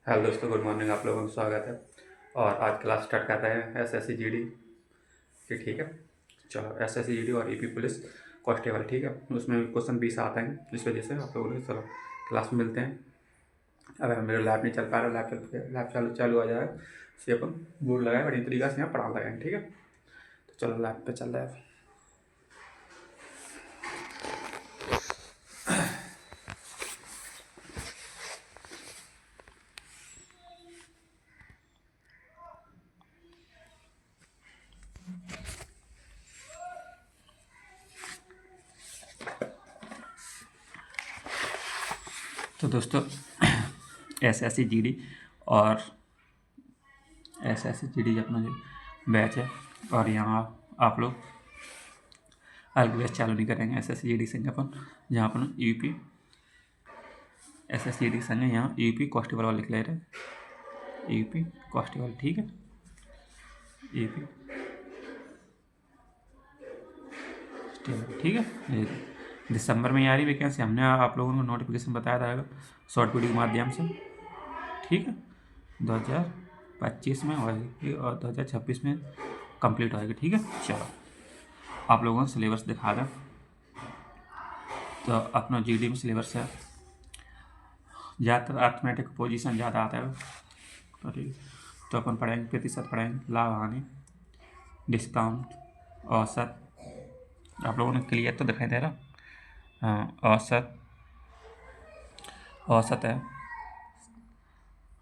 Hello दोस्तों, good morning. आप लोगों का स्वागत है। और आज क्लास स्टार्ट कर रहे हैं एसएससी जीडी की। ठीक है, चलो एसएससी जीडी और ईपी पुलिस कांस्टेबल। ठीक है, उसमें क्वेश्चन 20 आते हैं, इस वजह से आप लोगों ने चलो क्लास में मिलते हैं। अब मेरा लैब नहीं चल पा रहा, लैब चालू चालू आ जाए से अपन बोर्ड लगाए बढ़िया तरीका से यहाँ पढ़ा लगाएंगे। ठीक है, तो चलो लैब पे चल रहा है। तो दोस्तों एसएससी जीडी और एसएससी जीडी अपना जो बैच है, और यहाँ आप लोग अलग बैच चालू नहीं करेंगे एसएससी जीडी संग अपन, जहाँ अपन यूपी एसएससी जीडी संग यहाँ यूपी कांस्टेबल वाले लिख ले रहे हैं। यूपी कांस्टेबल, ठीक है, यूपी ठीक है। ये दिसंबर में आ रही वैकेंसी, हमने आप लोगों को नोटिफिकेशन बताया था शॉर्ट वीडियो के माध्यम से। ठीक है, 2025 में होगी और 2026 में कंप्लीट होएगी। ठीक है, चलो आप लोगों को सिलेबस दिखा दें। तो अपना जीडी में सिलेबस है, ज़्यादातर अर्थमेटिक पोजीशन ज़्यादा आता है। तो ठीक, तो अपन पढ़ेंगे प्रतिशत, पढ़ेंगे लाभ हानि, डिस्काउंट, औसत। आप लोगों ने क्लियर तो दिखाई दे रहा। हाँ, औसत, औसत है,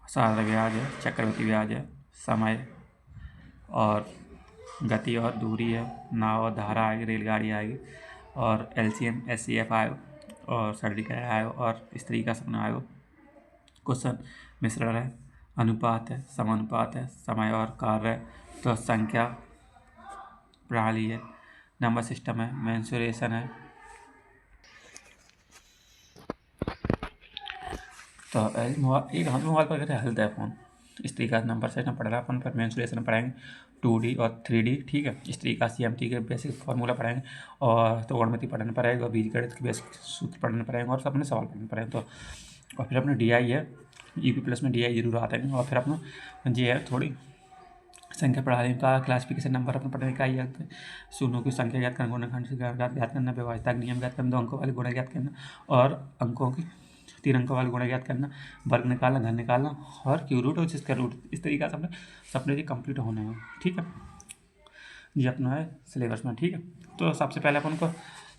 साधारण ब्याज है, चक्रवृद्धि ब्याज है, समय और गति और दूरी है, नाव और धारा आएगी, रेलगाड़ी आएगी, और एलसीएम एससीएफ आयोग और सर्टिफिकेट आयोग और स्त्री का सपना आयोग। क्वेश्चन मिश्रण है, अनुपात है, समानुपात है, समय और कार्य, तो संख्या प्रणाली है, नंबर सिस्टम है, मेंसुरेशन है। तो एक हाथ में मोबाइल पर कहते हैं हेल्थ है फोन, स्त्री का नंबर सिस्टम पढ़ रहा अपन पर, मेंसुरेशन पढ़ाएंगे 2D और 3D। ठीक है, स्त्री का CMT के बेसिक फार्मूला पढ़ाएंगे, और त्रिकोणमिति पढ़ने पड़ेगा, बीजगणित के बेसिक सूत्र पढ़ने पड़ेंगे, और अपने सवाल पढ़ने पड़ेंगे। तो और फिर अपने DI है, ईपी प्लस में DI जरूर आता है। और फिर अपना ये है थोड़ी संख्या प्रणाली का क्लासिफिकेशन, नंबर अपने पढ़ने का याद, शून्यों की संख्या ज्ञात करना, गुणनखंड से ज्ञात करना, व्यवस्था नियम ज्ञात करना, 2 अंकों वाले गुणा ज्ञात करना, और अंकों की 3 अंकों वाले गुणा ज्ञात करना, वर्ग निकालना, घन निकालना, और क्यू रूट और जिसका रूट। इस तरीके से अपने सपने जी कंप्लीट होने हैं। ठीक है, ये अपना है सिलेबस में। ठीक है, तो सबसे पहले अपन को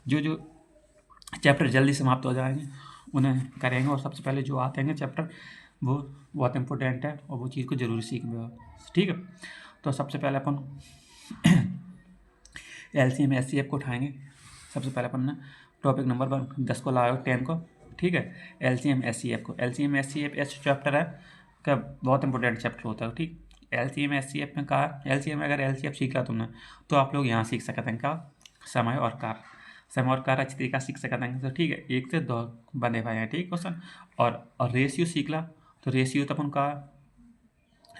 जो जो चैप्टर जल्दी समाप्त हो जाएंगे उन्हें करेंगे, और सबसे पहले जो आते हैं चैप्टर वो बहुत इंपॉर्टेंट है, और वो चीज़ को जरूरी सीखना है। ठीक है, तो सबसे पहले अपन LCM SCF को उठाएंगे। सबसे पहले अपन ना टॉपिक नंबर 10 को लाओ, 10 को। ठीक है, LCM SCF को, LCM SCF ऐसा चैप्टर है का बहुत इंपॉर्टेंट चैप्टर होता है। ठीक, LCM SCF में कहा, LCM अगर LCF सीखा तुमने तो आप लोग यहाँ सीख सकते हैं क्या, समय और कार्य, समय और कार्य अच्छी तरीका सीख सकते हैं। तो ठीक है, 1 से 2 बने भाई हैं। ठीक क्वेश्चन, और रेशियो सीख ला, तो रेशियो तो अपन का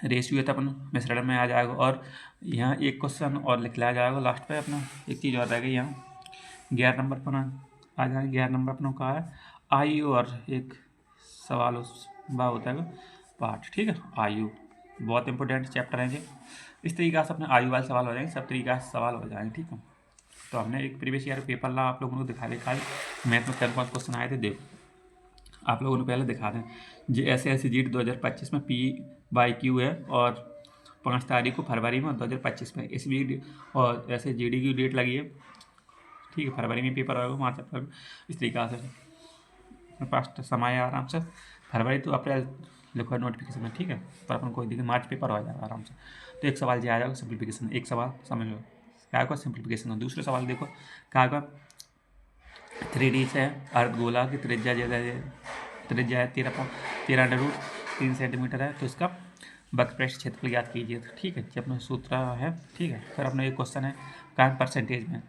रेशियो तो अपन मिश्रण में आ जाएगा, और यहाँ एक क्वेश्चन और लिख लिया जाएगा लास्ट पे अपना। एक चीज़ और रहेगी यहाँ 11 नंबर पर आ जाएगा। 11 नंबर अपना का है आयु, और एक सवाल उस बा होता है पाठ। ठीक है, आयु बहुत इंपॉर्टेंट चैप्टर है ये। इस तरीके से अपने आयु वाले सवाल हो जाएंगे, सब तरीका से सवाल हो जाएंगे। ठीक है, तो हमने एक प्रीवियस ईयर पेपर ला आप लोगों को दिखा मैथ में 10 क्वेश्चन आए थे। देखो आप लोगों ने पहले दिखा दें, जो SSC GD 2025 में PYQ है, और 5 तारीख को फरवरी में 2025 में इस वीक, और ऐसे GD की डेट लगी है। ठीक है, फरवरी में पेपर होगा, मार्च अप्रैल, इस तरीके से पास समय है आराम से। फरवरी तो अप्रैल लिखो नोटिफिकेशन में। ठीक है, पर अपन कोई दिक्कत, मार्च पेपर हो जाएगा आराम से। तो एक सवाल जो आ जाएगा सिंप्लीफिकेशन, एक सवाल समझ लो क्या का सिंप्लीफिकेशन। दूसरे सवाल देखो क्या का 3D से अर्ध गोला की त्रिज्या है 13√3 सेंटीमीटर है, तो इसका वक्रपृष्ठ क्षेत्रफल ज्ञात कीजिए। तो ठीक है, जब अपना सूत्र है। ठीक है, फिर अपना एक क्वेश्चन है कार्य परसेंटेज में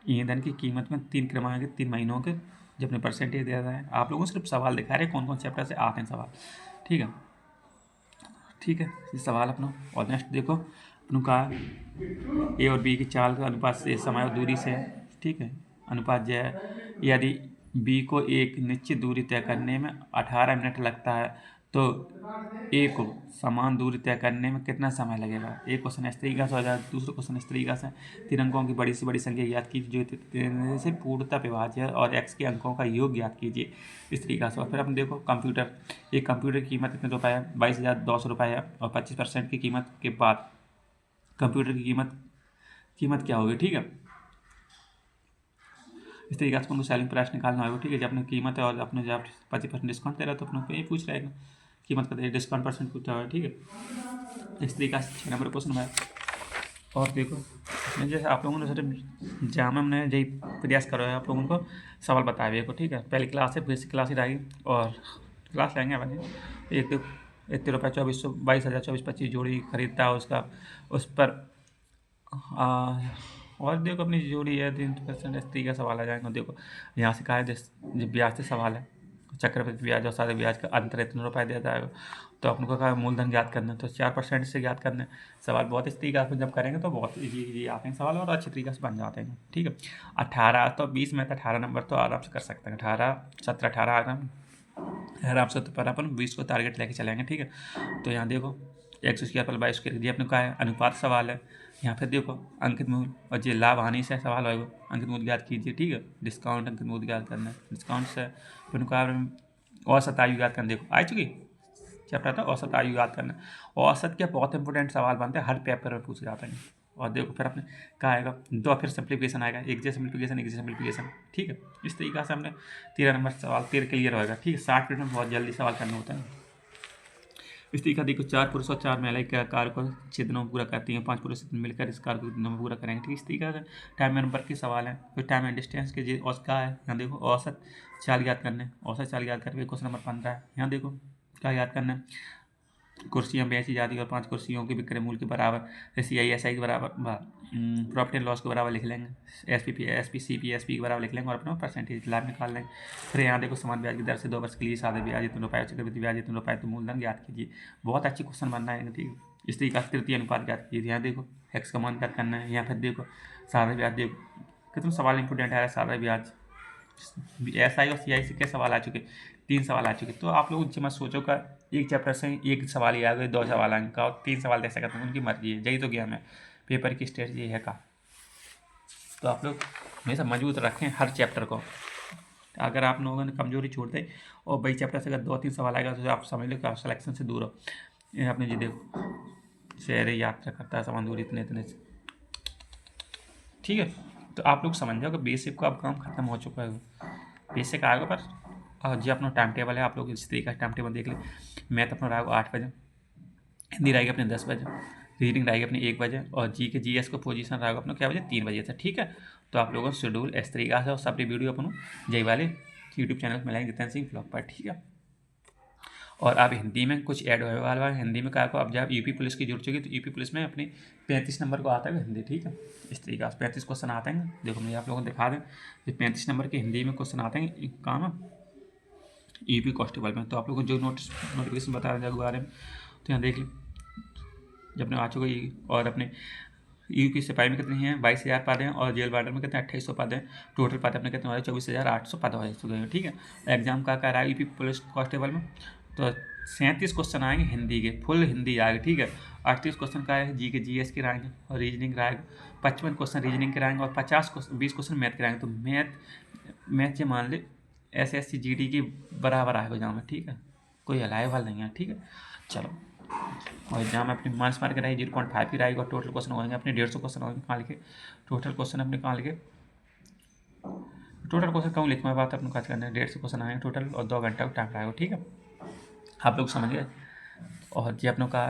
ईंधन की कीमत में 3 क्रमांक के 3 महीनों के जब अपने परसेंटेज दिया जाए। आप लोगों को सिर्फ सवाल दिखा रहे हैं कौन कौन चैप्टर से आते हैं सवाल। ठीक है, ठीक है, ये सवाल अपना। और नेक्स्ट देखो अपनों का A और B की चाल का अनुपात से समय और दूरी से है। ठीक है, अनुपात जो है, यदि B को एक निश्चित दूरी तय करने में 18 मिनट लगता है, तो ए को समान दूरी तय करने में कितना समय लगेगा। एक क्वेश्चन इस तरीका से हो जाए, दूसरा क्वेश्चन इस तरीका से, 3 अंकों की बड़ी से बड़ी संख्या ज्ञात कीजिए जो से पूर्णतः विभाज्य है और x के अंकों का योग ज्ञात कीजिए, इस तरीका से। और फिर अपन देखो कंप्यूटर, एक कंप्यूटर की कीमत कितने रुपये है, 22,200 रुपये है, और 25% की कीमत के बाद कंप्यूटर की कीमत क्या होगी, ठीक है। इस तरीके से उनको सेलिंग प्राइस निकालना होगा, ठीक है। जब अपनी कीमत है और अपने जब 25% डिस्काउंट दे रहा है तो अपने को ये पूछ रहेगा कीमत का डिस्काउंट परसेंट पूछा हुआ है, ठीक है। इस तरीके से 6 नंबर क्वेश्चन है। और देखो जैसे आप लोगों ने सिर्फ जामा में यही प्रयास करो है, आप लोगों को सवाल बताए हुए को, ठीक है। पहली क्लास है, बेसिक क्लास ही रहेगी और क्लास लेंगे अपन। एक तो इतने रुपये 22,022 जोड़ी खरीदता है उसका, उस पर और देखो अपनी जोड़ी है 3% इस तरीके का सवाल आ जाएगा। देखो यहाँ से कहा है जब ब्याज से सवाल है, चक्रवृद्धि ब्याज और सारे ब्याज का अंतर इतने रुपये दे जाएगा, तो अपन को कहा मूलधन ज्ञात करना है, तो 4% से ज्ञात करना है। सवाल बहुत इस तरीके से जब करेंगे तो बहुत ईजी आते हैं सवाल और अच्छी तरीके से बन जाते हैं, ठीक है। 18 तो 20 में तो 18 नंबर तो आराम से कर सकते हैं, 18 17 18 आराम से। तो पर अपन 20 को टारगेट लेके चलेंगे, ठीक है। तो यहाँ देखो x² पर 22 के लिए अपने कहा है अनुपात सवाल है। यहाँ पे देखो अंकित मूल्य और ये लाभ हानि से सवाल होगा, अंकित मूल्य ज्ञात कीजिए, ठीक है। डिस्काउंट अंकित मूल्य ज्ञात करना है, डिस्काउंट से फिर औसत आयु ज्ञात करना। देखो आ चुकी चैप्टर था औसत आयु याद करना। औसत के बहुत इंपॉर्टेंट सवाल बनते हैं, हर पेपर में पूछे जाते हैं। और देखो फिर अपने क्या आएगा, दो फिर सिंप्लीफिकेशन आएगा, एक जे सिंप्लीफिकेशन, ठीक है। इस तरीके से हमने 13 नंबर सवाल 13 क्लियर होएगा, ठीक है। 60 मिनट में बहुत जल्दी सवाल करना होता है। इस तरीका देखो 4 पुरुष और 4 महिलाएं कार्य को क्षेत्रों में पूरा करती हैं, 5 पुरुष मिलकर इस कार्य को दिनों में पूरा करेंगे, ठीक। इस तरीका से टाइम नंबर के सवाल हैं। फिर टाइम एंड डिस्टेंस के जो क्या है, यहाँ देखो औसत चाल याद करने, औसत चाल याद करके क्वेश्चन नंबर 15 है। यहाँ देखो क्या याद करना है, कुर्सियाँ बेची जाती और 5 कुर्सियों के विक्रय मूल्य के बराबर, CISI के बराबर प्रॉफिट एंड लॉस के बराबर लिख लेंगे, SP CPSP के बराबर लिख लेंगे और अपना परसेंटेज लाभ निकाल लेंगे। फिर यहाँ देखो समान ब्याज की दर से 2 वर्ष के लिए सादा ब्याज इतने रुपये, चक्रवृद्धि ब्याज इतने रुपये, तो मूलधन ज्ञात कीजिए। बहुत अच्छी क्वेश्चन बनना है, ठीक है। इस तरीके से तृतीय अनुपात ज्ञात कीजिए। यहाँ देखो x का मान ज्ञात करना है। यहाँ फिर देखो सादा ब्याज, देखो कितना सवाल इंपोर्टेंट है, सादा ब्याज SI और CI के सवाल आ चुके, 3 सवाल आ चुके। तो आप लोग उनसे मत सोचो का एक चैप्टर से एक सवाल ही आ गए, 2 सवाल आएंगे का 3 सवाल दे सकते हैं, उनकी मर्जी है, यही तो गेम है, पेपर की स्ट्रेटजी है का। तो आप लोग हमेशा मजबूत रखें हर चैप्टर को। अगर आप लोगों ने कमजोरी छोड़ दे और वही चैप्टर से अगर 2-3 सवाल आएगा तो आप समझ लो कि आप सिलेक्शन से दूर हो। ये आपने जी देखो शहर यात्रा करता है समान दूरी इतने इतने से, ठीक है। तो आप लोग समझ जाओ कि बेसिक का अब काम खत्म हो चुका है, बेसिक आएगा पर जो अपना टाइम टेबल है आप लोग इस तरीके का टाइम टेबल देख ले। मैथ अपना रहेगा 8 बजे, हिंदी रहेगी अपने 10 बजे, रीडिंग रहेगी अपनी 1 बजे, और GS को पोजीशन रहेगा अपना क्या बजे 3 बजे से, ठीक है। तो आप लोगों का शेड्यूल इस तरीका से और सब वीडियो अपन जय वाले यूट्यूब चैनल पर मिलेंगे जितेंद्र सिंह ब्लॉग पर, ठीक है। और अब हिंदी में कुछ ऐड होने वाला है, हिंदी में क्या को अब जब यूपी पुलिस की जुड़ चुकी तो यूपी पुलिस में अपनी 35 नंबर को आता है हिंदी, ठीक है। इस तरीके से 35 क्वेश्चन आते हैं। देखो मैं आप लोगों को दिखा दें, 35 नंबर के हिंदी में क्वेश्चन आते हैं काम है यूपी कांस्टेबल में। तो आप लोगों को जो नोटिफिकेशन बता रहे हैं बारे में, तो यहाँ देख लें जब आ चुका। और अपने यूपी सिपाही में कितने हैं 22,000 पद हैं, और जेल वार्डन में कितने 2800 पद हैं। टोटल पद अपने कितने हो रहे 24,800 पद हो चुके हैं, ठीक है। एग्जाम का रहा है यूपी पुलिस कांस्टेबल में, तो 37 क्वेश्चन आएंगे हिंदी के, फुल हिंदी आएगी, ठीक है। 38 क्वेश्चन का है GS के रहेंगे और रीजनिंग रहेगा, 55 क्वेश्चन रीजनिंग के रहेंगे और 20 क्वेश्चन मैथ के रहेंगे। तो मैथ से मान ले SSC GD की बराबर आएगा एग्जाम में, ठीक है, कोई हलाए वाल नहीं है, ठीक है। चलो और एग्जाम में अपनी मार्क्स मार के रहेगी 0.5 की रहेगी, और टोटल क्वेश्चन होंगे अपने 150 क्वेश्चन होंगे कहाँ लिखे, टोटल क्वेश्चन अपने कहाँ लिखे, टोटल क्वेश्चन कहूँ लिखने बात अपने काज करना है, 150 क्वेश्चन आएंगे टोटल और 2 घंटा का टाइम रहेगा, ठीक है। आप लोग समझ गए। और जी अपनों का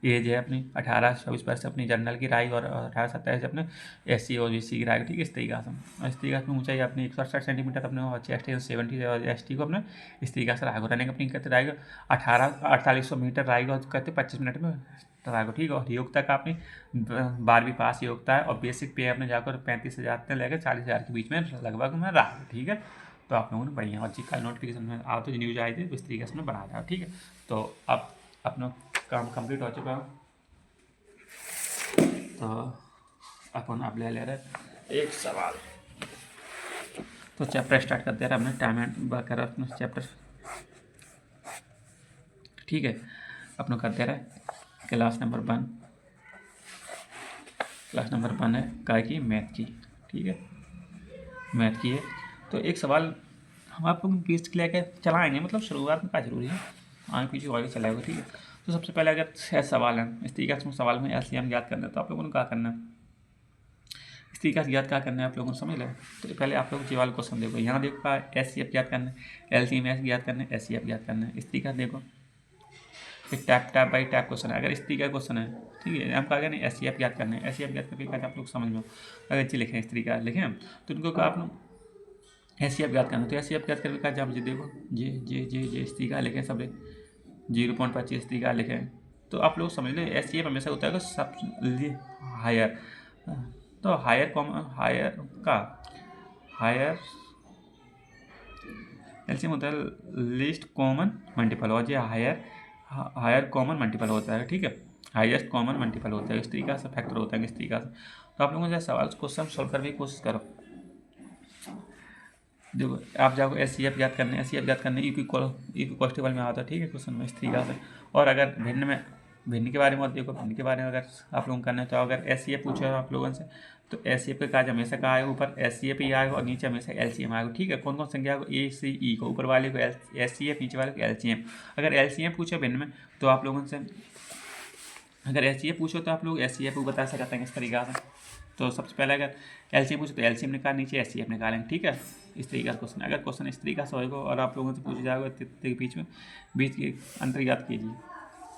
एज है अपनी 18-24 वर्ष अपनी जनरल की राय, और 18-27 अपने SC और BC की राय, ठीक है। इस तरीके से और इस तरीके से ऊंचाई अपनी 168 सेंटीमीटर अपने, और चेस्ट 70 और ST को अपने इस तरीके से रायगो रनिंग अपनी कहते रायगो 4800 मीटर रायगो कहते 25 मिनट में रायगो, ठीक है। और योग्यता का अपनी 12वीं पास योग्यता है, और बेसिक पे अपने जाकर 35,000 से लेकर 40,000 के बीच में लगभग में रहा, ठीक है। तो आप लोगों ने बढ़िया और जी कल नोटिफिकेशन में आप तो न्यूज़ आई थी तो इस तरीके से बना था, ठीक है। तो अब अपना काम कंप्लीट हो चुका है, तो अपन अब ले रहे एक सवाल। तो चैप्टर स्टार्ट करते रहे अपने टाइम एंड वगैरह अपना चैप्टर, ठीक है। अपना कर दे रहा है क्लास नंबर 1, क्लास नंबर 1 है काय की मैथ की, ठीक है, मैथ की है। तो एक सवाल हम आपको पीस के लेके चलाएंगे, मतलब शुरुआत में क्या जरूरी है, आगे पीछे आगे चलाएगा, ठीक है। तो सबसे पहले अगर 6 सवाल हैं इस तरीके से सवाल में एलसीएम याद करना है, तो आप लोगों ने क्या करना है, इस तरीके से याद क्या करना है आप लोगों को समझ लो। तो पहले आप लोग जी वाला क्वेश्चन देखो, यहाँ देखो एचसीएफ याद करना है, एलसीएम याद करना है, एचसीएफ याद करना है, इस तरीके से देखो एक टैप बाई टैप क्वेश्चन है। अगर इस तरीके का क्वेश्चन है, ठीक है, हम कहा नहीं एचसीएफ याद करना है, एचसीएफ याद करके आप लोग समझ लो। अगर जी लिखें इस तरीके का लिखें तो उनको कहा आप लोग एचसीएफ याद करना, तो एचसीएफ याद करके कहा मुझे देखो जे जे जे जे इस तरीका लिखें, सब 0.25 तरीका लिखें, तो आप लोग समझ लो एचसीएफ हमेशा होता है सब हायर, तो हायर एलसीएम होता है लीस्ट कॉमन मल्टीपल, और जो हायर कॉमन मल्टीपल होता है, ठीक है, हाईएस्ट कॉमन मल्टीपल होता है, इस तरीका से फैक्टर होता है इस तरीका से। तो आप लोगों ने सवाल क्वेश्चन सॉल्व करने की कोशिश करो। देखो आप जाओ एचसीएफ याद करने, एचसीएफ याद करने इक्वल में आता है, ठीक है, क्वेश्चन में इस तरीका से। और अगर भिन्न के बारे में देखो, भिन्न के बारे में अगर आप लोगों को करना है तो अगर एचसीएफ पूछो आप लोगों से तो एचसीएफ का काज हमेशा कहा आएगा, ऊपर एचसीएफ ही आएगा और नीचे हमेशा एलसीएम आएगा, ठीक है। कौन कौन संख्या आएगा, ए सी ई को ऊपर वाले को एचसीएफ, नीचे वाले को एलसीएम। अगर एलसीएम पूछो भिन्न में तो आप लोगों से अगर एचसीएफ पूछो तो आप लोग एचसीएफ को बता सकते हैं इस तरीका से। तो सबसे पहले अगर एलसीएम पूछो तो एलसीएम निकाल, नीचे एचसीएफ निकालेंगे, ठीक है, इस तरीके का क्वेश्चन। अगर क्वेश्चन इस तरीका से होगा और आप लोगों से पूछा जाएगा तो बीच के अंतर याद कीजिए।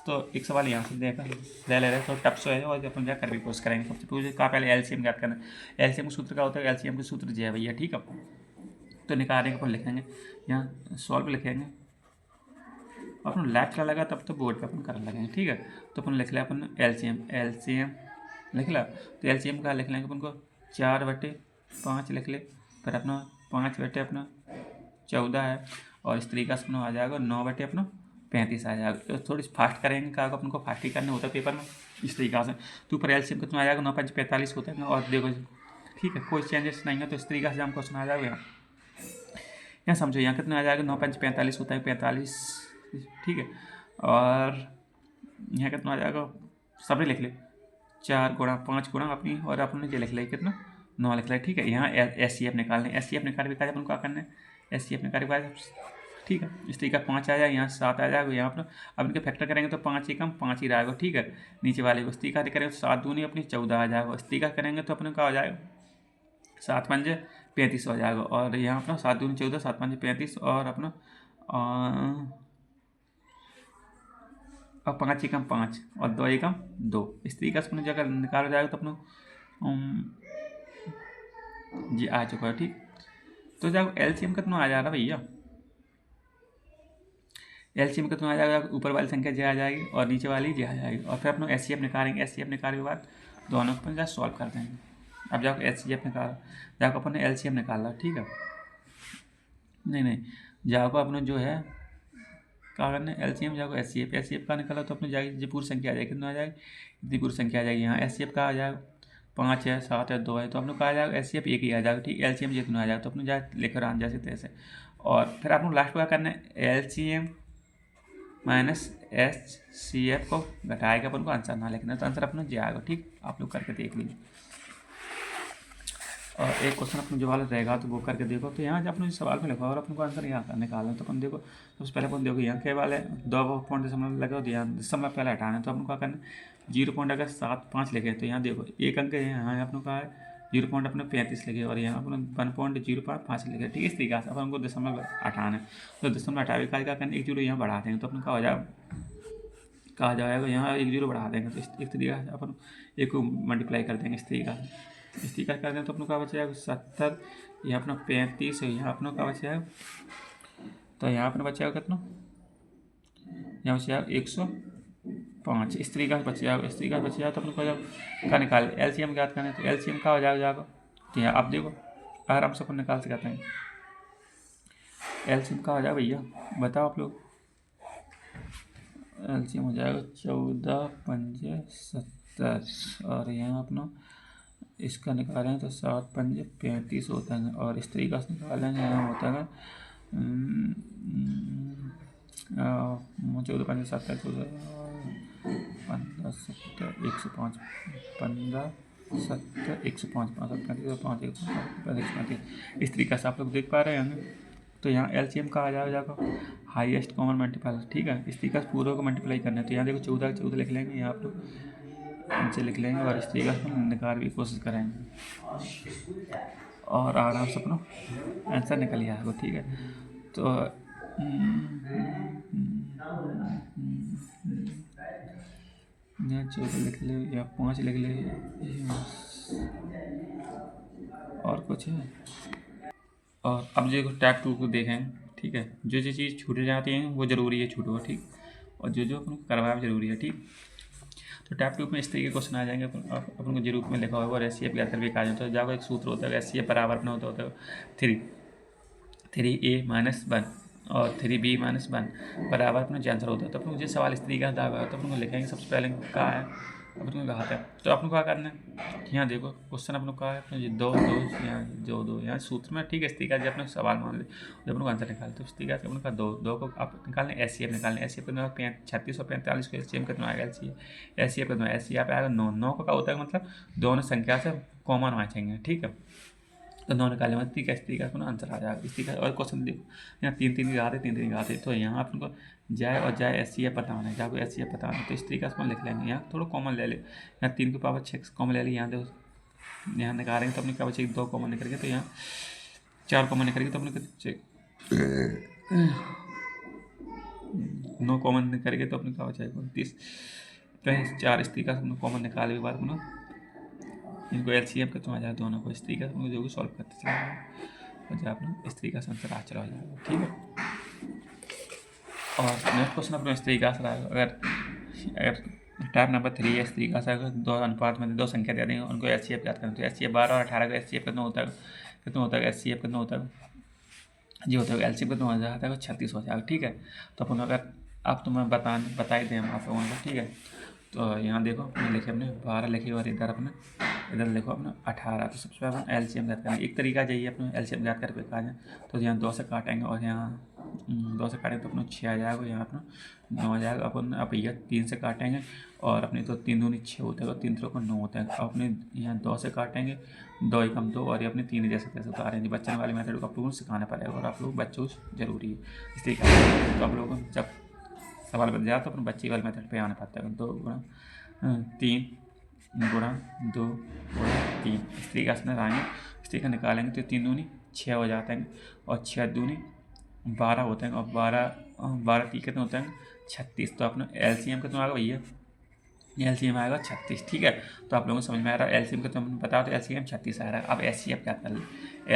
तो एक सवाल यहाँ से देखा ले रहे तो टप से है और अपन कर भी कोशिश करेंगे। सबसे पूछे कहाँ पहले एलसीएम याद करना, एलसीएम का सूत्र क्या होता है, एलसीएम के सूत्र जो है भैया, ठीक है। तो निकालेंगे अपन लिखेंगे, यहाँ सॉल्व लिखेंगे, अपन लेफ्ट लगा तब तो बोर्ड पे अपन करने लगेंगे, ठीक है। तो अपन लिख लिया अपन एलसीएम लिख लिया, तो एलसीएम का लिख लेंगे अपन को 4/5 लिख ले, फिर अपना 5 अपना 14 है, और इस तरीका से अपना आ जाएगा 9/35 आ जाएगा। तो थोड़ी फास्ट करेंगे, कहा अपन को फास्ट ही करना होता है पेपर में इस तरीका से। तो ऊपर एलसीएम कितना आ जाएगा 9×5 = 45 होता है, और देखो ठीक है, कोई चेंजेस नहीं है, तो इस तरीका से हम क्वेश्चन आ जाएगा। यहाँ समझो यहाँ कितना आ जाएगा 9×5 = 45 होता है, 45, ठीक है। और यहाँ कितना आ जाएगा सभी लिख ले, 4 गुणा 5 गुणा अपनी, और अपने जो लिख ले कितना 9 लिख ले, ठीक है। यहाँ एचसीएफ निकालने, एचसीएफ निकाल भी अपन क्या करना है, एचसीएफ निकाल भी, ठीक है, इस तरीका 5 आ जाएगा, यहाँ 7 आ जाएगा, यहाँ अपना अब इनके फैक्टर करेंगे तो 5 ही कम 5 ही रहेगा, ठीक है। नीचे वाले को इस तरीका करेंगे तो 7 दूनी अपनी 14 आ जाएगा, इस तरीका करेंगे तो अपने क्या हो जाएगा 7×5 = 35 हो जाएगा, और यहाँ अपना 7 दूनी 14, 7×5 = 35, और अपना और 5 ही कम 5 और 2 ही कम 2, इस तरीके से अपने जगह निकाला जाएगा तो अपना जी आ चुका है, ठीक। तो जब एलसीएम कितना आ जाएगा भैया, एलसीएम कितना आ जाएगा, ऊपर वाली संख्या जे आ जाएगी और नीचे वाली जे आ जाएगी, और फिर अपना एचसीएफ निकालेंगे, एचसीएफ निकालने के बाद दोनों को अपन सॉल्व कर देंगे। अब जाओ एचसीएफ निकाल, जाओ अपन ने एलसीएम निकाला, ठीक है, नहीं जाओ अपना जो है क्या करना है, एलसीएम जाओ एचसीएफ का निकाला तो अपने जाएगी जो पूरी संख्या आ जाएगी, कितना आ जाएगी इतनी पूरी संख्या आ जाएगी। यहाँ एचसीएफ का आ जाएगा 5 है, 7 है, 2 है, तो अपने कहा आ जाएगा एचसीएफ 1 ही आ जाएगा, ठीक। एलसीएम जितना आ जाएगा तो अपने जाए लेकर आन जैसे तैसे, और फिर आपने लास्ट क्या करना है, एलसीएम माइनस एचसीएफ को घटाएगा, अपन को आंसर ना लिखना, तो आंसर अपना जे आएगा, ठीक। आप लोग करके देख लीजिए, और एक क्वेश्चन अपने जो वाला रहेगा तो वो करके देखो। तो यहाँ जब अपने सवाल में लिखा और अपने को आंसर यहाँ निकालना है, तो अपन देखो सबसे पहले अपन देखो यहाँ के वाले 2.0 लगे हो, यहाँ दशमलव पहले हटाना है, तो अपन क्या करना है 0.75 लिखे, तो यहाँ देखो एक अंक यहाँ अपने का है 0.35 लिखे, और यहाँ अपने 1.05 लिखे, ठीक है। इस तरीके से अपन को दशमलव हटाना है, तो दशमलव हटावे का क्या करना है 1 0 यहाँ बढ़ा देंगे, तो अपन क्या हो जाएगा, कहा जाएगा यहाँ 1 0 बढ़ा देंगे, तो इस तरीका से अपन 1 को मल्टीप्लाई कर देंगे, इस तरीका से इस तरीका कर दें तो अपना क्या बच जाएगा 70, यहाँ अपना 35 है, यहाँ अपना क्या बच जाएगा, तो यहाँ अपना बच जाएगा कितना, यहाँ बच जाएगा 105, इस तरीका से बच जाएगा, इस तरीका से बच जाएगा। तो अपने को क्या निकाल एलसीएम याद करना है, तो एलसीएम का हो जाएगा, तो यहाँ आप देखो आराम से अपन निकाल सकते हैं, एलसीएम का हो जाएगा भैया, बताओ आप लोग, एलसीएम हो जाएगा 14×5 = 70, और यहाँ अपना इसका निकालें तो 7×5 = 35 होता है, और इस तरीका से निकालेंगे यहाँ होता है 14 5 7 14 15 17 105 15 70 105 5 5 135 इस तरीके से आप लोग देख पा रहे हैं। तो यहाँ एलसीएम का आ जाएगा हाईएस्ट कॉमन मल्टीपल, ठीक है। इस तरीके से पूरे को मल्टीप्लाई करना है। तो यहाँ देखो 14 लिख लेंगे, यहाँ आप लोग नीचे लिख लेंगे और इस तरीके से निकालने की कोशिश करेंगे और आराम से अपना आंसर निकल आएगा, ठीक है। तो यहाँ 14 लिख ले या 5 लिख ले और कुछ है। और अब जो टाइप 2 को देखें, ठीक है। जो चीज़ छूट जाती हैं वो ज़रूरी है छूट हो, ठीक। और जो अपन को करवाया ज़रूरी है, ठीक। तो टाइप 2 में इस तरीके के क्वेश्चन आ जाएंगे। अपन को जरूर में लिखा होगा और एस सी एफ करके आ जाता है। जाओ एक सूत्र होता है, एस सी एफ बराबर अपना होता है 3a - 1 और 3b - 1 बराबर अपना आंसर होता है। तो अपन मुझे सवाल इस तरीके से दागा, तो अपन को लिखेंगे सबसे पहले कहा है अपन को कहा था। तो अपन को क्या करना है, यहाँ देखो क्वेश्चन अपन को कहा है अपने 2 यहाँ जो 2 यहाँ सूत्र में, ठीक है। इस तरीके से अपने सवाल मान ले जब अपन को आंसर निकाले तो इस तरीके से अपन का 2 को आप निकालने एस सी एफ निकालने। एस सी एफ कितना 36 और 45 को एस सी एफ कितना आएगा, एस सी एफ कितना एस सी एफ आएगा 9 को क्या होता है मतलब दोनों संख्या से कॉमन होना चाहिए, ठीक है। तो 9 निकाले मतलब ठीक है, इस तरीके से आंसर आ जाएगा। इस तरीके और क्वेश्चन देखो यहाँ 3 की घात है 3 की घात है। तो यहाँ आपको जाए और जाए एस सी एफ बताना है, जाए एस सी एफ बताना है। तो इस तरीके से लिख लेंगे। यहाँ थोड़ा कॉमन ले ले, यहाँ 3 की पावर 6 कॉमन ले ली। यहाँ देखो यहाँ निकालेंगे तो अपने क्या बचेगी 2 कॉमन निकल के, तो यहाँ 4 कॉमन निकल के तो अपने 9 कॉमन निकल के तो अपने क्या बचेगा 29। तो 4 इस तरीके से कॉमन निकाले के बाद अपना इनको एलसीएम करते आ जाए दोनों को। इस तरीके से जो भी सॉल्व करते चले और जब अपना इस तरीके से आंसर आ चला जाएगा, ठीक है। और नेक्स्ट क्वेश्चन अपना इस तरीके से आएगा। अगर टाइप नंबर 3 है, इस तरीके से अगर 2 अनुपात में 2 संख्या दे देंगे उनको एस सी एफ याद करना। तो एस सी एफ 12 और 18 का एस सी एफ कितना होता है, एस सी एफ कितना होता है जी होता है एल सी एफ कितना हो जाता है 36 हो जाएगा, ठीक है। तो अपन अगर आप तुम्हें बता ही दें हम आप लोगों को, ठीक है। तो यहाँ देखो अपने लिखे अपने 12 लिखे और इधर अपने इधर लिखो अपना 18। तो सबसे पहले अपन एल सी एम याद करेंगे। एक तरीका चाहिए अपने एल सी एम याद करके कहा जाए। तो यहाँ 2 से काटेंगे और यहाँ 2 से काटेंगे तो अपना 6 आ जाएगा, यहाँ अपना 9 आ जाएगा। अपन अब ये 3 से काटेंगे और अपने तो 3 दूनी 6 होता है, 3 को 9 होता है। अपने यहाँ 2 से काटेंगे 2 एकम 2 और ये अपने 3 जैसे कैसे उतारेंगे। बच्चन वाले मेथड को आप लोगों को सिखाना पड़ेगा और आप लोग बच्चों जरूरी है इस तरीके से। तो आप लोगों को जब सवाल बन जाए तो अपने बच्चे वाले मेथड पे आना पड़ता है। 2 गुणा 3 गुणा 2 गुणा 3 इस तरीके से आएंगे। इस तरीके निकालेंगे तो 3 दूनी 6 हो जाते हैं और 6 दूनी 12 होते हैं और 12 3 कितने होते हैं 36। तो अपना एल सी एम कितना आएगा भैया, एल सी एम आएगा 36, ठीक है। तो आप लोगों को समझ में आ रहा है एल सी एम का, तो बताओ तो एल सी एम 36 आ रहा है। अब एस सी एफ याद कर ले।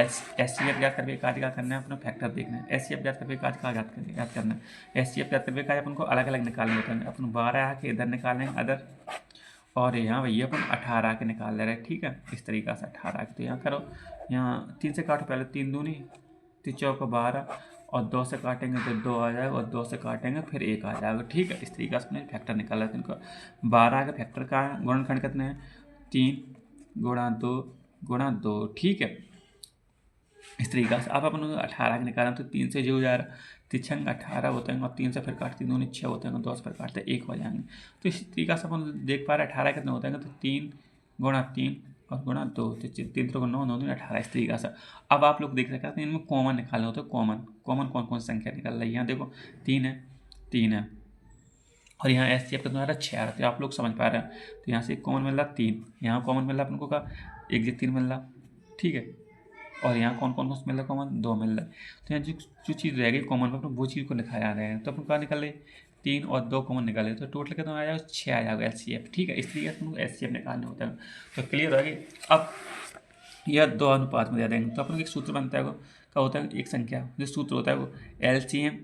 एस सी एफ याद करके काज क्या करना है अपना फैक्टर देखना है। एस सी एफ याद करके काज का याद करना है। एस सी एफ याद करके काज अपन को अलग अलग निकालने होते हैं। अपन 12 आके इधर निकालें अदर और यहाँ भैया अपन 18 के निकाल ले रहे हैं, ठीक है। इस तरीके से 18 के तो यहाँ करो, यहाँ 3 से काटो पहले 3 दूनी 3 चौको 12 और 2 से काटेंगे तो 2 आ जाएगा और 2 से काटेंगे फिर 1 आ जाएगा, ठीक है। इस तरीके से अपने फैक्टर निकाला है इनको। 12 का फैक्टर का गुणनखंड कितने हैं 3 गुणा 2 गुणा 2, ठीक है। इस तरीके से अब अपन 18 के निकालें तो 3 से जो जा रहा है 3 18 होते हैं और 3 से फिर काटते 2 6 होते हैं 2 से फिर काटते 1 हो जाएंगे। तो इस तरीके से अपन देख पा रहे हैं 18 कितने होते हैं तो 3 गुणा 3 और गुणा 2 तो 3 3 9 9 18 इस तरीके से। अब आप लोग देख सकते हैं इनमें कॉमन निकालना होता है। कॉमन कौन कौन सी संख्या निकल रही है, यहाँ देखो 3 है और यहाँ एस सी एफ कितना आ रहा है 6 आ रहा है। तो आप लोग समझ पा रहे हैं। तो यहाँ से कॉमन मिल रहा 3, यहाँ कॉमन मिल रहा है अपन को का 1 से 3 मिल रहा, ठीक है। और यहाँ कौन कौन मिल रहा है कॉमन 2 मिल रहा है। तो यहाँ जो चीज़ रह गई कॉमन में अपन वो चीज़ को लिखाया रहे हैं। तो अपन कहाँ निकाले 3 और 2 कॉमन निकाले तो टोटल कितना आ जाएगा 6 आ जाएगा एल सी एफ, ठीक है। इस तरीके से अपन एस सी एफ निकालने होता है। तो क्लियर हो गई। अब यह 2 अनुपात में दे देंगे तो अपन को एक सूत्र बनता है वो क्या होता है एक संख्या जो सूत्र होता है वो L C M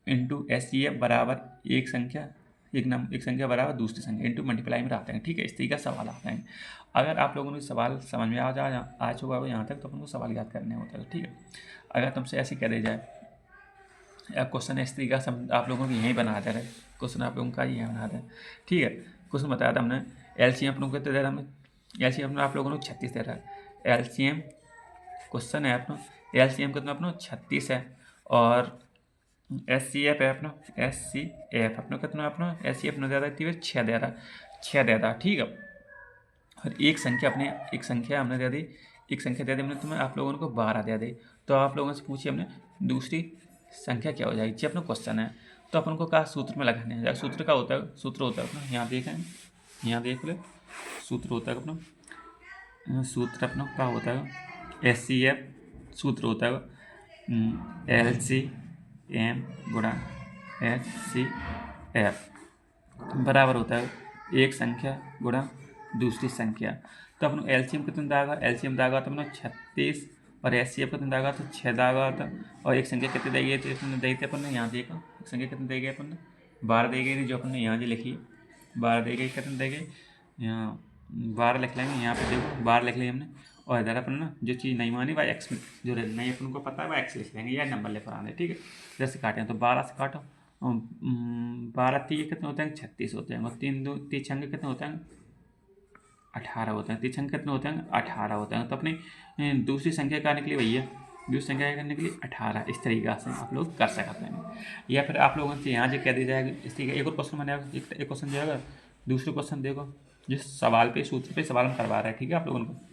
into S C F बराबर एक संख्या बराबर दूसरी संख्या इंटू मल्टीप्लाई में आते हैं, ठीक है। इस तरीके का सवाल आता है। अगर आप लोगों ने सवाल समझ में आ चुका हो यहाँ तक तो अपन को सवाल याद करने होता है, ठीक है। अगर तुमसे ऐसे कह दे जाए क्वेश्चन इस तरीका से आप लोगों को यहीं बना दे रहे क्वेश्चन आप लोगों का यहीं बना दे, ठीक है। क्वेश्चन बताया था हमने एल सी एम आप लोगों को कितने दे रहा है हमें एल सी एम आप लोगों को 36 दे रहा है। एल सी एम क्वेश्चन है अपना एल सी एम कितना अपना 36 है और SCF है अपना, SCF अपना कितना अपना SCF अपना दे रहा है 6 दे रहा, 6 दे रहा, ठीक है। और एक संख्या हमने दे दी, एक संख्या दे दी हमने तुम्हें, आप लोगों को 12 दे दी। तो आप लोगों से पूछिए हमने दूसरी संख्या क्या हो जाएगी, जी अपना क्वेश्चन है। तो अपन को कहा सूत्र में लगाने हैं, सूत्र का होता है, सूत्र होता है अपना, यहाँ देखें, यहाँ देख ले, सूत्र होता है अपना, सूत्र अपना क्या होता है, SCF सूत्र होता है LCM गुणा SCF बराबर होता है एक संख्या गुणा दूसरी संख्या। तो अपन LCM कितना दागा, LCM दागा तो अपना 36 और SCF कितना दागा तो 6 दागा था। और एक संख्या कितनी दी गई तो दी थी अपन ने, यहाँ देखा एक संख्या कितनी दी गई अपन ने 12 दी गई थी, जो अपन ने यहाँ जी लिखी 12 दी गई, कितनी दी गई यहाँ 12 लिख लेंगे, यहाँ पे देखो 12 लिख ली हमने। और इधर अपन ना जो चीज़ नहीं मानी भाई एक्स जो नहीं अपन को पता है वह एक्स लिख लेंगे या नंबर लेकर आने, ठीक है। जैसे काटें तो 12 से काटो, 12 तीन कितने होते हैं 36 होते हैं, और 3 2 3 छंग कितने होते हैं 18 होते हैं, 3 छंग कितने होते हैं 18 होते हैं। तो अपनी दूसरी संख्या क्या निकली भैया, दूसरी संख्या क्या निकली 18। इस तरीक़ा से आप लोग कर सकते हैं। या फिर आप लोगों से यहाँ जो कह दी जाएगी इस तरीके एक और क्वेश्चन बनेगा, एक क्वेश्चन जो है दूसरे क्वेश्चन देखो, जिस सवाल पे सूत्र पे सवाल हम करवा रहे हैं, ठीक है। आप लोगों को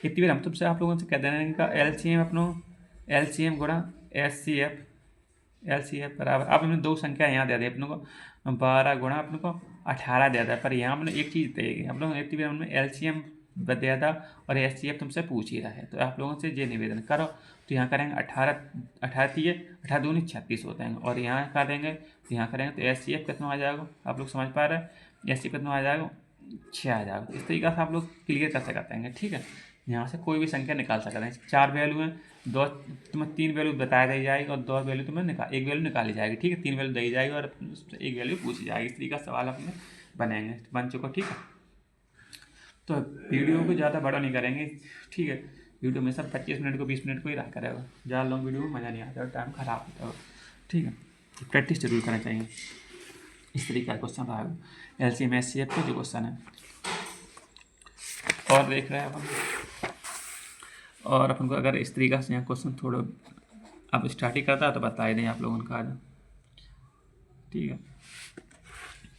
इतनी बार हम तुमसे आप लोगों से कह देना इनका LCM अपनो LCM गुणा SCF बराबर। अब हमने दो संख्या यहाँ दे दी अपने को 12 गुणा अपने को 18 दे दिया, पर यहाँ हमने एक चीज़ देगी हम लोग इतनी बार हमने LCM दिया था और SCF तुमसे पूछ ही रहा है। तो आप लोगों से ये निवेदन करो, तो यहाँ करेंगे 18 18 दिए 18 दूनी 36 होते हैं, और यहाँ कर देंगे तो यहाँ करेंगे तो SCF कितना आ जाएगा, आप लोग समझ पा रहे हैं SCF कितना आ जाएगा 6 आ जाएगा। इस तरीके से आप लोग क्लियर कर सकते हैं, ठीक है। यहाँ से कोई भी संख्या निकाल सकते हैं, 4 वैल्यू हैं, दो तुम्हें 3 वैल्यू बताया दी जाएगी और 2 वैल्यू तुम्हें एक वैल्यू निकाली जाएगी, ठीक है। 3 वैल्यू दी जाएगी और एक वैल्यू पूछी जाएगी, इस तरीके का सवाल अपने बनेंगे, बन चुका, ठीक है। तो वीडियो को ज़्यादा बड़ा नहीं करेंगे, ठीक है। वीडियो में सब 25 मिनट को 20 मिनट को ही रहा करेगा, ज़्यादा लॉन्ग वीडियो में मज़ा नहीं आता, टाइम खराब होता है, ठीक है। प्रैक्टिस जरूर करना चाहिए। इस तरीके का क्वेश्चन रहा है LCM SCF का जो क्वेश्चन है। और देख रहे हैं अपन, और अपन को अगर इस तरीका से यहाँ क्वेश्चन थोड़ा अब स्टार्ट ही करता है तो बता ही दें आप लोगों का, ठीक है।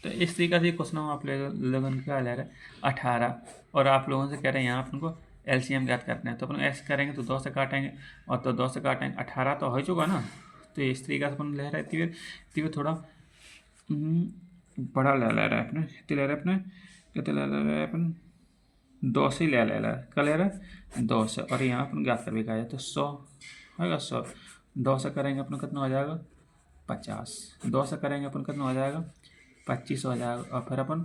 तो इस तरीका से क्वेश्चन हम आप लोगों क्या ले रहे हैं 18, और आप लोगों से कह रहे हैं यहाँ अपन को LCM ज्ञात करना है। तो अपन ऐसे करेंगे तो 2 से काटेंगे, और तो 2 से काटेंगे 18 तो हो चुका ना। तो इस तरीका से अपन ले रहे हैं थोड़ा बड़ा ले रहा है अपने, कितने ले रहे हैं अपने, कितने ले रहे हैं अपन 2 से ले रहा है, क्या ले रहा है 2 से, और यहाँ अपन ज्ञात कर भी कहा तो 100 होगा 100। 2 से करेंगे अपन कितना हो जाएगा 50, 2 से करेंगे अपन कितना हो जाएगा 25 हो जाएगा, और फिर अपन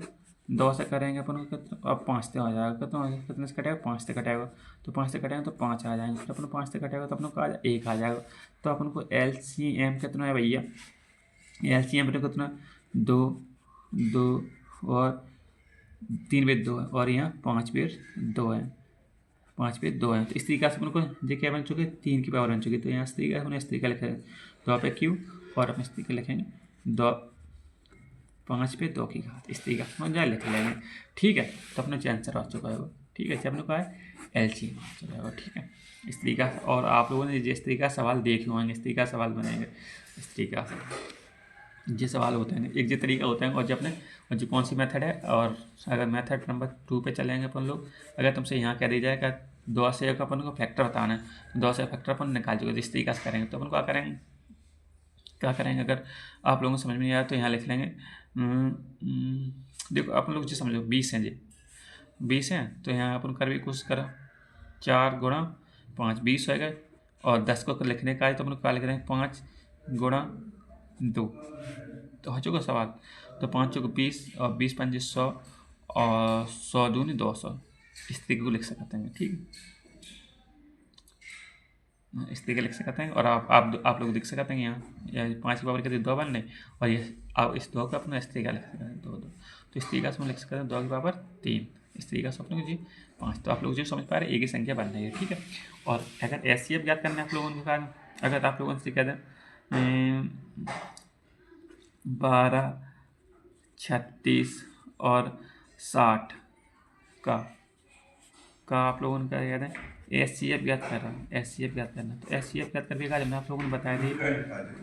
2 से करेंगे अपन कितना, अब 5 से हो जाएगा, कितना कितने से कटेगा 5 से कटेगा, तो 5 से कटेंगे तो 5 आ जाएंगे, फिर अपन 5 से कटेगा तो अपन को 1 आ जाएगा। तो अपन को LCM कितना है भैया, LCM अपने कितना 2 2 और 3 पे 2 है, और यहाँ 5 पे 2 है, 5 पे 2 है। तो इस तरीके से अपन को जो क्या बन चुके 3 की पावर बन चुकी। तो यहाँ इस तरीके से इस तरीका लिखेंगे 2 पे Q, और अपन इस तरीके लिखेंगे 2 5 पे 2 की घात, इस तरीका से हम लिख लेंगे, ठीक है। तो अपना आंसर आ चुका है वो, ठीक है। अपने को है LCM आ चुका है, ठीक है। इस तरीका से, और आप लोगों ने जिस तरीका सवाल देखे होंगे इस तरीका सवाल बनेंगे, इस तरीका से ये सवाल होते हैं, एक जो तरीका होता है, और जो अपने और जो कौन सी मेथड है। और अगर मेथड नंबर 2 पे चलेंगे अपन लोग, अगर तुमसे यहाँ कह दी जाए कि 2 से एक अपन को फैक्टर बताना है, 2 से फैक्टर अपन निकाल चुके, जिस तरीका से करेंगे तो अपन क्या करेंगे अगर आप लोगों को समझ में नहीं आया तो यहाँ लिख लेंगे। देखो अपन लोग जो समझो 20 हैं, जी 20 हैं, तो यहाँ अपन कर भी कोशिश करो 4 गुणा 5 20 हो गए, और 10 को लिखने का है तो अपन क्या लिख रहे हैं 5 गुणा 2, तो हो चुका सवाल। तो 5 चौके 20 और 20 पंजे 100, और 100 दूनी 200, इस तरीके को लिख सकते हैं, ठीक है। इस तरीके लिख सकते हैं, और आप लोग देख सकते हैं यहाँ 5 की पावर के 2 बनने, और ये आप इस 2 का अपना इस तरीका लिख सकते हैं 2 2, तो इस तरीके से हम लिख सकते हैं 2 की पावर 3, इस तरीके से अपने जी 5। तो आप लोग जो समझ पा रहे हैं एक ही संख्या बन रही है, ठीक है। और अगर SCF ज्ञात करना है आप लोगों को, अगर आप लोगों से कह दें 12 36 और 60 का आप लोगों ने क्या याद है SCF ज्ञात कर रहा हूँ, SCF ज्ञात करना। तो SCF ज्ञात करके क्या हमने आप लोगों ने बताया थी,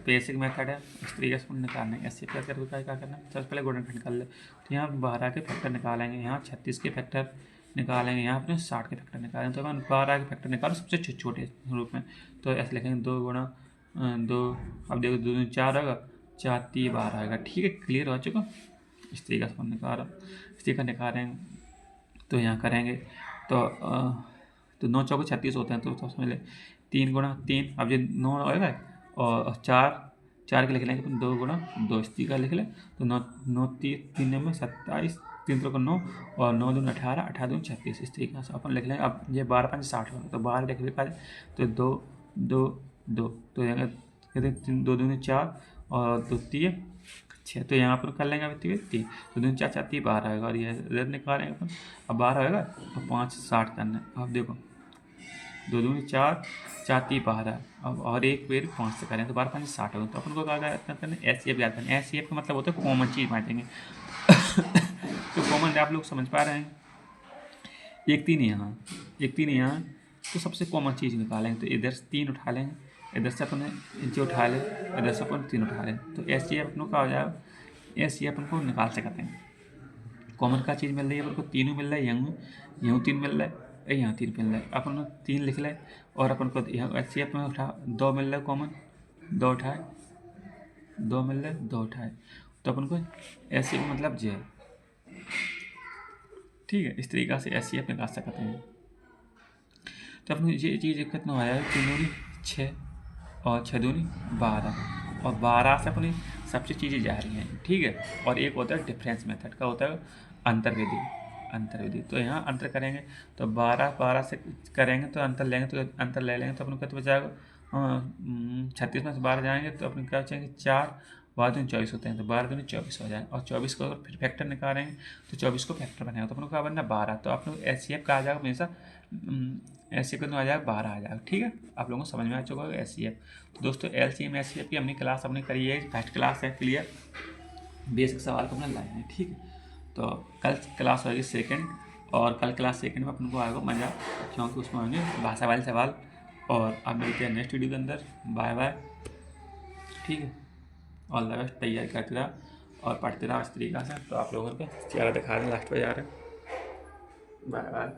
बेसिक मेथड है, इस तरीके से निकालना है। SCF ज्ञात करके क्या करना है, सबसे पहले गुणनखंड निकाल ले। तो यहाँ 12 के फैक्टर निकालेंगे, यहाँ 36 के फैक्टर निकालेंगे, यहाँ अपने 60 के फैक्टर निकालेंगे। तो अपन 12 के फैक्टर निकालो सबसे छोटे रूप में। तो ऐसे लिखेंगे 2 गुणा 2, अब देखो 2 दूनी 4 होगा, 4 3 12 आएगा। ठीक है, क्लियर हो चुका। इस तरीके से हम निकाल इस तरीके निकालेंगे। तो यहाँ करेंगे तो 9 चौके 36 होते हैं। तो समझ ले 3 गुणा 3, अब ये 9 होएगा और 4 के लिख लेंगे, 2 गुणा 2 इस तरीका लिख लें। तो 9 3 में 27, 3 को 9 और 9 दूनी 18, 18 दूनी 36, इस तरीके से अपन लिख लेंगे। अब ये 12 5 60 होगा, तो 12 लिख लिखा जाए तो 2 2 2, तो यहाँ कहते 2 दूनी 4 और 2 3 6। तो यहाँ पर कर लेंगे अभी 3, तो 2 4 4 3 12 आएगा, और ये इधर निकालेंगे अपन। अब 12 होएगा और 5 60 करना है। अब देखो 2 दूनी 4 4 3 12, अब और एक पेड़ 5 से करें तो 12 5 60 होगा। तो अपन को क्या करना है, SCF याद करना है। SCF का मतलब होता है कॉमन चीज़ बांटेंगे। तो कॉमन आप लोग समझ पा रहे हैं, एक 3 यहाँ, एक 3 यहाँ, तो सबसे कॉमन चीज़ निकालेंगे। तो इधर से 3 उठा लेंगे, इधर से अपन नीचे उठा लें, इधर से अपन 3 उठा लें। तो SCF अपन को क्या हो जाएगा, SCF अपन को निकाल सकते हैं। कॉमन का चीज़ मिल रही है अपन को, तीनों मिल रहा है, यूँ 3 मिल रहा है, यहाँ 3 मिल रहा है। अपन 3 लिख लें, और अपन को यहाँ SCF में उठा 2 मिल रहा है कॉमन, 2 उठाए, 2 मिल रहा है, 2 उठाए। तो अपन को SCF मतलब J, ठीक है। इस तरीक़ा से SCF निकाल सकते हैं। तो अपनी ये चीज़ कितना आया है, 3 दूनी 6 और 6 दूनी 12, और 12 से अपनी सबसे चीज़ें जा रही हैं, ठीक है। और एक होता है डिफरेंस मेथड का, होता है अंतर विधि। तो यहाँ अंतर करेंगे तो 12 से करेंगे तो अंतर लेंगे, तो अंतर ले लेंगे तो अपन को कितना बचाएगा, 36 में से 12 जाएंगे तो अपन क्या बचाएंगे 4, 12 दूनी 24 होते हैं, तो 12 दूनी 24 हो जाएगा। और 24 को अगर फिर फैक्टर निकालेंगे तो 24 को फैक्टर बनाएगा, तो अपन को क्या बनना 12। तो आप लोग SCF का आ जाएगा हमेशा, SCF कितना आ जाएगा 12 आ जाएगा, ठीक है। आप लोगों को समझ में आ चुका होगा SCF। तो दोस्तों LCM SCF की अपनी क्लास हमने करी है, फर्स्ट क्लास है, क्लियर। बेसिक सवाल को हमने लाए हैं, ठीक है। तो कल क्लास होगी सेकंड, और कल क्लास सेकंड में अपन को आएगा मज़ा, क्योंकि उसमें होंगे भाषा वाले सवाल। और अब मिलते हैं नेक्स्ट वीडियो के अंदर। बाय बाय, ठीक है। ऑल द बेस्ट, तैयारी करते रहा और पढ़ते रहा इस तरीक़ा से। तो आप लोगों को चेहरा दिखा दें लास्ट पे जा रहे हैं। Bye bye.